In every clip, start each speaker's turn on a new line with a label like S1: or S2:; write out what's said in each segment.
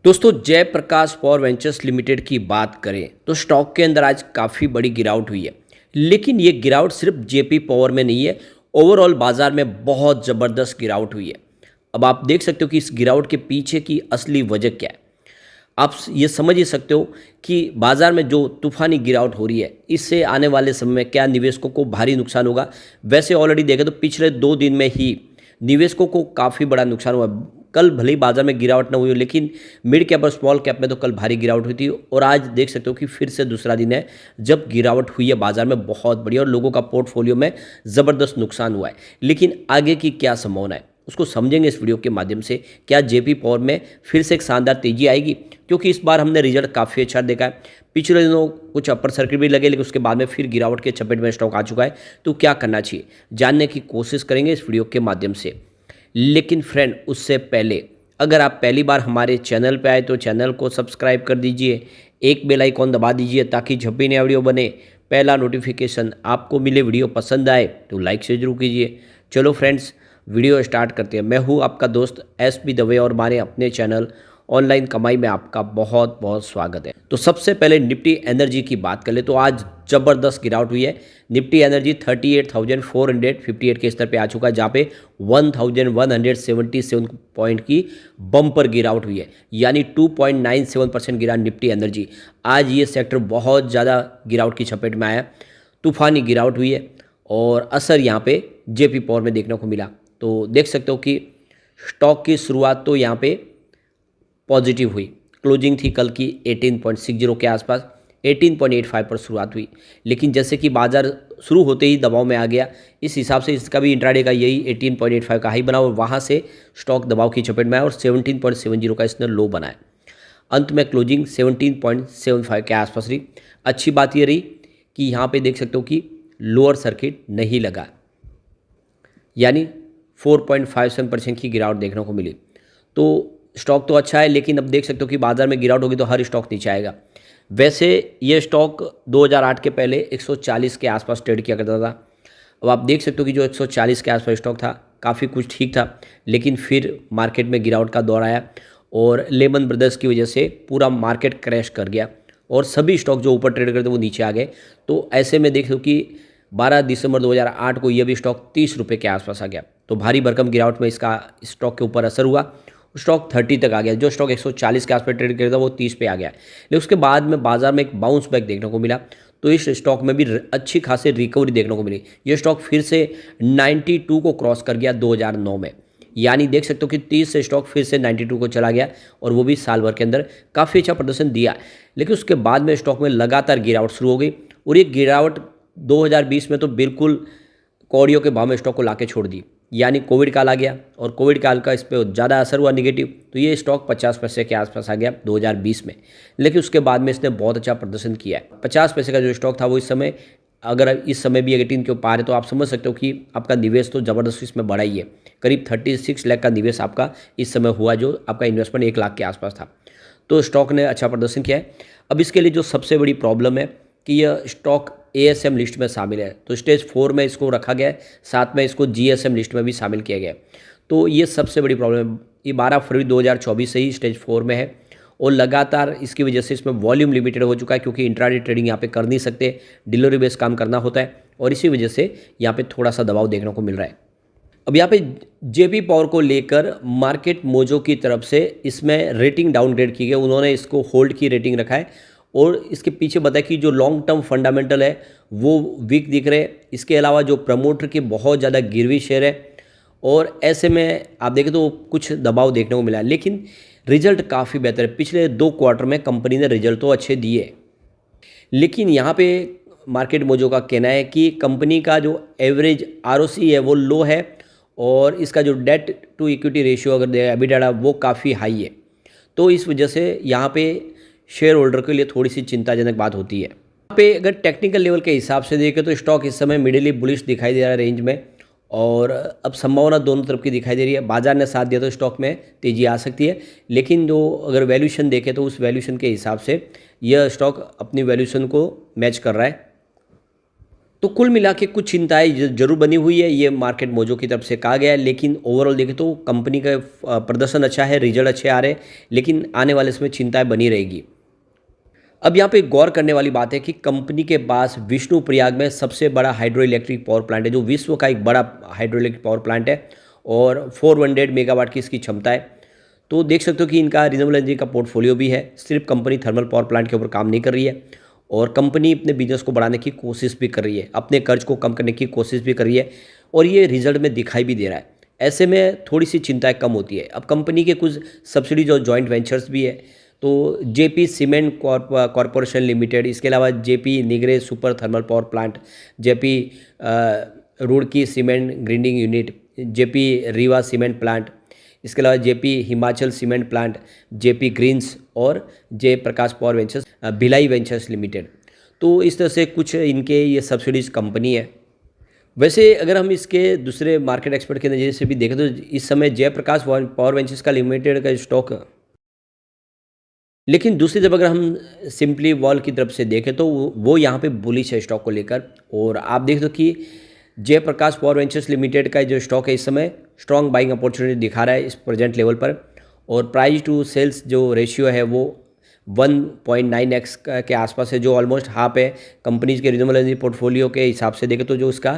S1: दोस्तों Jayaprakash power ventures limited की बात करें तो स्टॉक के अंदर आज काफ़ी बड़ी गिरावट हुई है। लेकिन ये गिरावट सिर्फ जेपी पावर में नहीं है, ओवरऑल बाजार में बहुत ज़बरदस्त गिरावट हुई है। अब आप देख सकते हो कि इस गिरावट के पीछे की असली वजह क्या है। आप ये समझ ही सकते हो कि बाजार में जो तूफानी गिरावट हो रही है, इससे आने वाले समय में क्या निवेशकों को भारी नुकसान होगा। वैसे ऑलरेडी देखें तो पिछले 2 दिन में ही निवेशकों को काफ़ी बड़ा नुकसान हुआ। कल भले ही बाजार में गिरावट न हुई हो, लेकिन मिड कैप और स्मॉल कैप में तो कल भारी गिरावट हुई थी और आज देख सकते हो कि फिर से दूसरा दिन है जब गिरावट हुई है बाजार में बहुत बड़ी और लोगों का पोर्टफोलियो में ज़बरदस्त नुकसान हुआ है। लेकिन आगे की क्या संभावना है उसको समझेंगे इस वीडियो के माध्यम से। क्या जेपी पावर में फिर से एक शानदार तेजी आएगी, क्योंकि इस बार हमने रिजल्ट काफ़ी अच्छा देखा है। पिछले दिनों कुछ अपर सर्किट भी लगे, लेकिन उसके बाद में फिर गिरावट के चपेट में स्टॉक आ चुका है। तो क्या करना चाहिए जानने की कोशिश करेंगे इस वीडियो के माध्यम से। लेकिन फ्रेंड, उससे पहले अगर आप पहली बार हमारे चैनल पर आए तो चैनल को सब्सक्राइब कर दीजिए, एक बेल आइकॉन दबा दीजिए ताकि जब भी नया वीडियो बने पहला नोटिफिकेशन आपको मिले। वीडियो पसंद आए तो लाइक से जरूर कीजिए। चलो फ्रेंड्स, वीडियो स्टार्ट करते हैं। मैं हूं आपका दोस्त एसपी दवे और हमारे अपने चैनल ऑनलाइन कमाई में आपका बहुत बहुत स्वागत है। तो सबसे पहले निफ्टी एनर्जी की बात कर ले तो आज ज़बरदस्त गिरावट हुई है। निफ्टी एनर्जी 38,458 के स्तर पे आ चुका है, जहाँ पे 1,177 पॉइंट की बम्पर गिरावट हुई है, यानी 2.97% गिरा निफ्टी एनर्जी। आज ये सेक्टर बहुत ज़्यादा गिरावट की चपेट में आया, तूफानी गिरावट हुई है और असर यहाँ पे जेपी पावर में देखने को मिला। तो देख सकते हो कि स्टॉक की शुरुआत तो यहाँ पे पॉजिटिव हुई, क्लोजिंग थी कल की 18.60 के आसपास, 18.85 पर शुरुआत हुई। लेकिन जैसे कि बाजार शुरू होते ही दबाव में आ गया, इस हिसाब से इसका भी इंट्राडे का यही 18.85 का हाई बना और वहाँ से स्टॉक दबाव की चपेट में आया और 17.70 का इसने लो बनाया। अंत में क्लोजिंग 17.75 के आसपास रही। अच्छी बात ये रही कि यहाँ पे देख सकते हो कि लोअर सर्किट नहीं लगा, यानी 4.57% की गिरावट देखने को मिली। तो स्टॉक तो अच्छा है, लेकिन अब देख सकते हो कि बाजार में गिरावट होगी तो हर स्टॉक नीचे आएगा। वैसे ये स्टॉक 2008 के पहले 140 के आसपास ट्रेड किया करता था। अब आप देख सकते हो कि जो 140 के आसपास स्टॉक था काफ़ी कुछ ठीक था, लेकिन फिर मार्केट में गिरावट का दौर आया और लेमन ब्रदर्स की वजह से पूरा मार्केट क्रैश कर गया और सभी स्टॉक जो ऊपर ट्रेड करते वो नीचे आ गए। तो ऐसे में देख लो कि 12 दिसंबर 2008 को यह भी स्टॉक 30 रुपये के आसपास आ गया। तो भारी भरकम गिरावट में इसका स्टॉक के ऊपर असर हुआ। स्टॉक 30 तक आ गया। जो स्टॉक 140 के आसपास ट्रेड कर रहा था वो 30 पे आ गया। लेकिन उसके बाद में बाजार में एक बाउंस बैक देखने को मिला, तो इस स्टॉक में भी अच्छी खासी रिकवरी देखने को मिली। ये स्टॉक फिर से 92 को क्रॉस कर गया 2009 में, यानी देख सकते हो कि 30 से स्टॉक फिर से 92 को चला गया और वो भी साल भर के अंदर काफ़ी अच्छा प्रदर्शन दिया। लेकिन उसके बाद में स्टॉक में लगातार गिरावट शुरू हो गई और ये गिरावट 2020 में तो बिल्कुल कौड़ियों के भाव में स्टॉक को लाके छोड़ दी, यानी कोविड काल आ गया और कोविड काल का इस पर ज़्यादा असर हुआ निगेटिव। तो ये स्टॉक 50 पैसे के आसपास आ गया 2020 में। लेकिन उसके बाद में इसने बहुत अच्छा प्रदर्शन किया है। 50 पैसे का जो स्टॉक था वो इस समय, अगर इस समय भी 18 के ऊपर है तो आप समझ सकते हो कि आपका निवेश तो ज़बरदस्त इसमें बढ़ा ही है। करीब 36 लाख का निवेश आपका इस समय हुआ, जो आपका इन्वेस्टमेंट 1 लाख के आसपास था। तो स्टॉक ने अच्छा प्रदर्शन किया है। अब इसके लिए जो सबसे बड़ी प्रॉब्लम है कि यह स्टॉक एएसएम लिस्ट में शामिल है, तो स्टेज 4 में इसको रखा गया है, साथ में इसको जीएसएम लिस्ट में भी शामिल किया गया है। तो ये सबसे बड़ी प्रॉब्लम है। ये 12 फरवरी 2024 से ही स्टेज 4 में है और लगातार इसकी वजह से इसमें वॉल्यूम लिमिटेड हो चुका है, क्योंकि इंट्राडे ट्रेडिंग यहाँ पे कर नहीं सकते, डिलीवरी बेस्ड काम करना होता है और इसी वजह से यहाँ पे थोड़ा सा दबाव देखने को मिल रहा है। अब यहाँ पे जेपी पावर को लेकर मार्केट मोजो की तरफ से इसमें रेटिंग डाउनग्रेड की गई। उन्होंने इसको होल्ड की रेटिंग रखा है और इसके पीछे बताया कि जो लॉन्ग टर्म फंडामेंटल है वो वीक दिख रहे हैं। इसके अलावा जो प्रमोटर के बहुत ज़्यादा गिरवी शेयर है और ऐसे में आप देखें तो कुछ दबाव देखने को मिला है। लेकिन रिजल्ट काफ़ी बेहतर है। पिछले 2 क्वार्टर में कंपनी ने रिजल्ट तो अच्छे दिए, लेकिन यहाँ पे मार्केट मोजो का कहना है कि कंपनी का जो एवरेज आरओसी है वो लो है और इसका जो डेट टू इक्विटी रेशियो अगर एबिटाडा वो काफ़ी हाई है। तो इस वजह से यहाँ पे शेयर होल्डर के लिए थोड़ी सी चिंताजनक बात होती है। यहाँ पे अगर टेक्निकल लेवल के हिसाब से देखें तो स्टॉक इस समय मिडिली बुलिश दिखाई दे रहा है रेंज में और अब संभावना दोनों तरफ की दिखाई दे रही है। बाजार ने साथ दिया तो स्टॉक में तेजी आ सकती है, लेकिन जो अगर वैल्यूशन देखें तो उस वैल्यूशन के हिसाब से यह स्टॉक अपनी वैल्यूशन को मैच कर रहा है। तो कुल मिला के कुछ चिंताएँ ज़रूर बनी हुई है, ये मार्केट मोजो की तरफ से कहा गया है, लेकिन ओवरऑल देखें तो कंपनी का प्रदर्शन अच्छा है, रिजल्ट अच्छे आ रहे हैं, लेकिन आने वाले समय चिंताएँ बनी रहेगी। अब यहाँ पे गौर करने वाली बात है कि कंपनी के पास विष्णुप्रयाग में सबसे बड़ा हाइड्रो इलेक्ट्रिक पावर प्लांट है, जो विश्व का एक बड़ा हाइड्रो इलेक्ट्रिक पावर प्लांट है और 400 मेगावाट की इसकी क्षमता है। तो देख सकते हो कि इनका रिन्यूएबल एनर्जी का पोर्टफोलियो भी है, सिर्फ कंपनी थर्मल पावर प्लांट के ऊपर काम नहीं कर रही है और कंपनी अपने बिजनेस को बढ़ाने की कोशिश भी कर रही है, अपने कर्ज को कम करने की कोशिश भी कर रही है और ये रिजल्ट में दिखाई भी दे रहा है। ऐसे में थोड़ी सी चिंताएं कम होती है। अब कंपनी के कुछ सब्सिडीज और जॉइंट वेंचर्स भी है, तो जेपी सीमेंट कॉरपोरेशन लिमिटेड, इसके अलावा JP Nigrie super thermal power plant, JP Roorkee cement grinding unit, JP Rewa cement plant, इसके अलावा JP Himachal cement plant, JP greens और Jai Prakash power ventures, Bhilai ventures limited. तो इस तरह से कुछ इनके ये सब्सिडीज कंपनी है। वैसे अगर हम इसके दूसरे मार्केट एक्सपर्ट के नज़रिए से भी देखें तो इस समय जयप्रकाश पावर वेंचर्स का लिमिटेड का स्टॉक, लेकिन दूसरी तरफ अगर हम सिंपली वॉल की तरफ से देखें तो वो यहाँ पे बुलिश है स्टॉक को लेकर। और आप देख दो कि जयप्रकाश पावर वेंचर्स लिमिटेड का जो स्टॉक है इस समय स्ट्रॉन्ग बाइंग अपॉर्चुनिटी दिखा रहा है इस प्रेजेंट लेवल पर, और प्राइस टू सेल्स जो रेशियो है वो 1.9x के आसपास है, जो ऑलमोस्ट हाफ है। कंपनीज के रिन्यूएबल एनर्जी पोर्टफोलियो के हिसाब से देखें तो जो उसका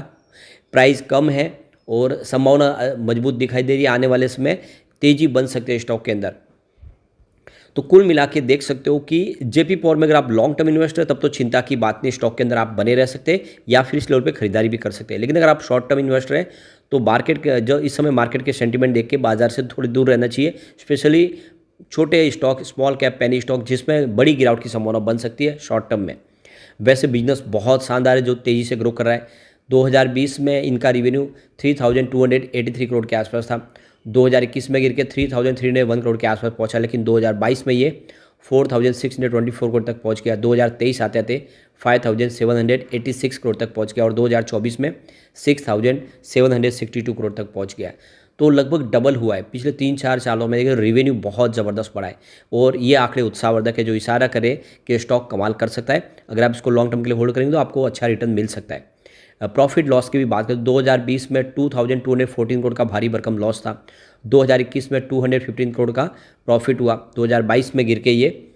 S1: प्राइस कम है और संभावना मजबूत दिखाई दे रही है, आने वाले समय तेज़ी बन सकते हैं स्टॉक के अंदर। तो कुल मिला के देख सकते हो कि जेपी पावर में अगर आप लॉन्ग टर्म इन्वेस्टर तब तो चिंता की बात नहीं, स्टॉक के अंदर आप बने रह सकते हैं या फिर इस लेवल पे खरीदारी भी कर सकते हैं। लेकिन अगर आप शॉर्ट टर्म इन्वेस्टर हैं तो मार्केट जो इस समय मार्केट के सेंटीमेंट देख के बाजार से थोड़ी दूर रहना चाहिए, स्पेशली छोटे stock, small cap penny stock जिसमें बड़ी गिरावट की संभावना बन सकती है शॉर्ट टर्म में। वैसे बिजनेस बहुत शानदार है जो तेज़ी से ग्रो कर रहा है। 2020 में इनका रिवेन्यू 3283 करोड़ के आसपास था, 2021 में गिर के 3301 करोड़ के आसपास पहुंचा, लेकिन 2022 में ये 4624 करोड़ तक पहुंच गया। 2023 आते आते 5786 करोड़ तक पहुंच गया और 2024 में 6762 करोड़ तक पहुंच गया। तो लगभग डबल हुआ है पिछले 3-4 सालों में। रिवेन्यू बहुत ज़बरदस्त बढ़ा है और ये आंकड़े उत्साहवर्धक है जो इशारा करे कि स्टॉक कमाल कर सकता है। अगर आप इसको लॉन्ग टर्म के लिए होल्ड करेंगे तो आपको अच्छा रिटर्न मिल सकता है। प्रॉफिट लॉस की भी बात करें, 2020 में 2214 करोड़ का भारी भरकम लॉस था, 2021 में 215 करोड़ का प्रॉफिट हुआ, 2022 में गिर के ये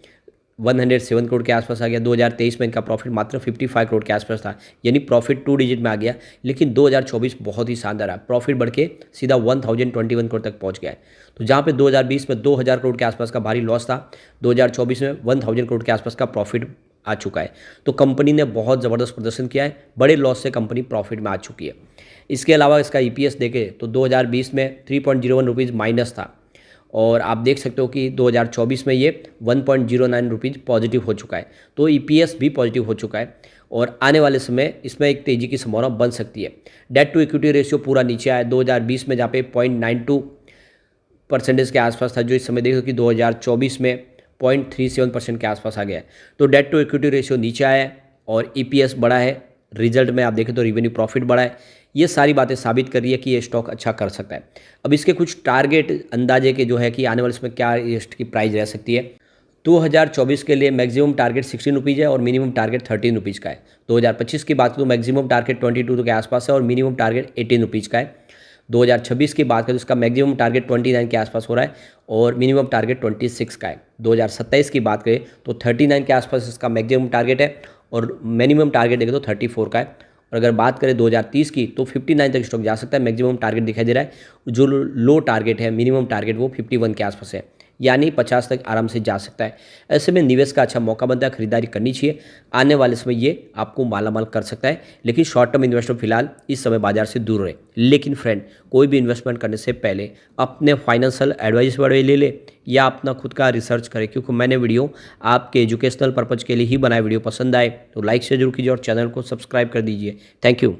S1: 107 करोड़ के आसपास आ गया, 2023 में इनका प्रॉफिट मात्र 55 करोड़ के आसपास था, यानी प्रॉफिट 2 डिजिट में आ गया। लेकिन 2024 बहुत ही शानदार है, प्रॉफिट बढ़ के सीधा 1021 करोड़ तक पहुंच गया है। तो जहाँ पे 2020 में 2000 करोड़ के आसपास का भारी लॉस था, 2024 में 1000 करोड़ के आसपास का प्रॉफिट आ चुका है। तो कंपनी ने बहुत ज़बरदस्त प्रदर्शन किया है, बड़े लॉस से कंपनी प्रॉफिट में आ चुकी है। इसके अलावा इसका ईपीएस देखें तो 2020 में 3.01 रुपीज़ माइनस था और आप देख सकते हो कि 2024 में ये 1.09 रुपीज़ पॉजिटिव हो चुका है। तो ईपीएस भी पॉजिटिव हो चुका है और आने वाले समय इसमें एक तेज़ी की संभावना बन सकती है। डेट टू इक्विटी रेशियो पूरा नीचे आया 2020 में, जहाँ पे 0.92% के आसपास था, जो इस समय देखो कि 2024 में 0.37% के आसपास आ गया है। तो डेट टू इक्विटी रेशियो नीचे आया है और ईपीएस बढ़ा है। रिजल्ट में आप देखें तो रेवेन्यू प्रॉफिट बढ़ा है। ये सारी बातें साबित कर रही है कि ये स्टॉक अच्छा कर सकता है। अब इसके कुछ टारगेट अंदाजे के जो है कि आने वाले समय क्या इसकी प्राइस रह सकती है। 2024 के लिए मैक्सिमम टारगेट 16 रुपीज़ है और मिनिमम टारगेट 13 रुपीज़ का है। 2025 की बात करूँ मैक्सिमम टारगेट 22 के आसपास है और मिनिमम टारगेट 18 रुपीज़ का है। 2026 की बात करें तो इसका मैक्सिमम टारगेट 29 के आसपास हो रहा है और मिनिमम टारगेट 26 का है। 2027 की बात करें तो 39 के आसपास इसका मैक्सिमम टारगेट है और मिनिमम टारगेट देखें तो 34 का है। और अगर बात करें 2030 की तो 59 तक स्टॉक जा सकता है, मैक्सिमम टारगेट दिखाई दे रहा है। जो लो टारगेट है, मिनिमम टारगेट वो 51 के आसपास है, यानी 50 तक आराम से जा सकता है। ऐसे में निवेश का अच्छा मौका बनता है, खरीदारी करनी चाहिए। आने वाले समय ये आपको मालामाल कर सकता है, लेकिन शॉर्ट टर्म इन्वेस्टर फिलहाल इस समय बाजार से दूर रहे। लेकिन फ्रेंड, कोई भी इन्वेस्टमेंट करने से पहले अपने फाइनेंशियल एडवाइस से ले ले या अपना खुद का रिसर्च करें, क्योंकि मैंने वीडियो आपके एजुकेशनल पर्पज़ के लिए ही बनाया। वीडियो पसंद आए तो लाइक से जरूर कीजिए और चैनल को सब्सक्राइब कर दीजिए। Thank you.